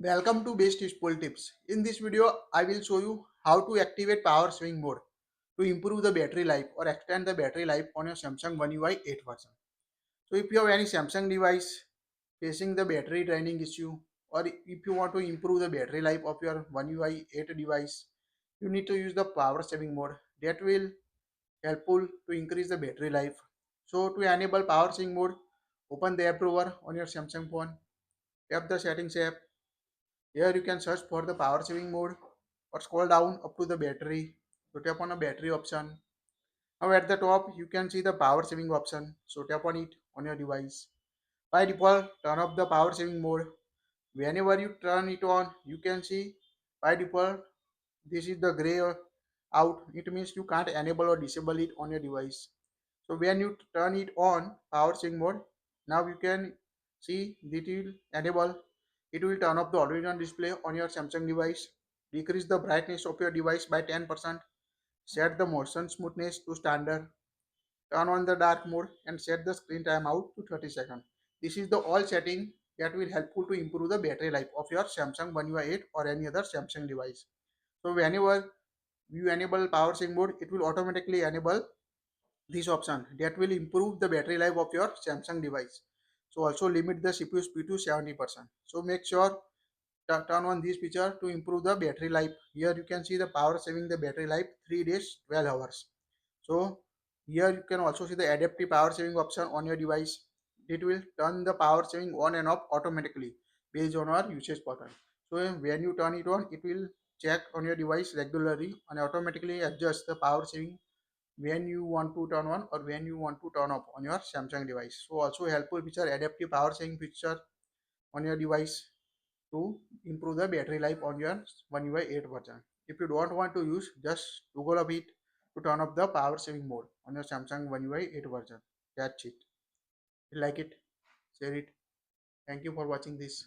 Welcome to Best Useful Tips. In this video, I will show you how to activate power saving mode to improve the battery life or extend the battery life on your Samsung One UI 8 version. So if you have any Samsung device facing the battery draining issue, or if you want to improve the battery life of your One UI 8 device, you need to use the power saving mode that will helpful to increase the battery life. So to enable power saving mode, open the app drawer on your Samsung phone, tap the settings app. Here you can search for the power saving mode or scroll down up to the battery to tap on a battery option. Now at the top you can see the power saving option. So tap on it on your device. By default, turn off the power saving mode. Whenever you turn it on, you can see by default this is the gray out. It means you can't enable or disable it on your device. So when you turn it on power saving mode, now you can see that it will enable. It will turn off the original display on your Samsung device, decrease the brightness of your device by 10%, set the motion smoothness to standard, turn on the dark mode and set the screen timeout to 30 seconds. This is the all setting that will helpful to improve the battery life of your Samsung One UI 8 or any other Samsung device. So whenever you enable power saving mode, it will automatically enable this option that will improve the battery life of your Samsung device. So also limit the CPU speed to 70%. So make sure turn on this feature to improve the battery life. Here you can see the power saving the battery life 3 days 12 hours. So here you can also see the adaptive power saving option on your device. It will turn the power saving on and off automatically based on our usage pattern. So when you turn it on, it will check on your device regularly and automatically adjust the power saving when you want to turn on or when you want to turn off on your Samsung device. So also helpful feature adaptive power saving feature on your device to improve the battery life on your One UI 8 version. If you don't want to use, just Google of it to turn off the power saving mode on your Samsung One UI 8 version. That's it. If you like it, share it. Thank you for watching this.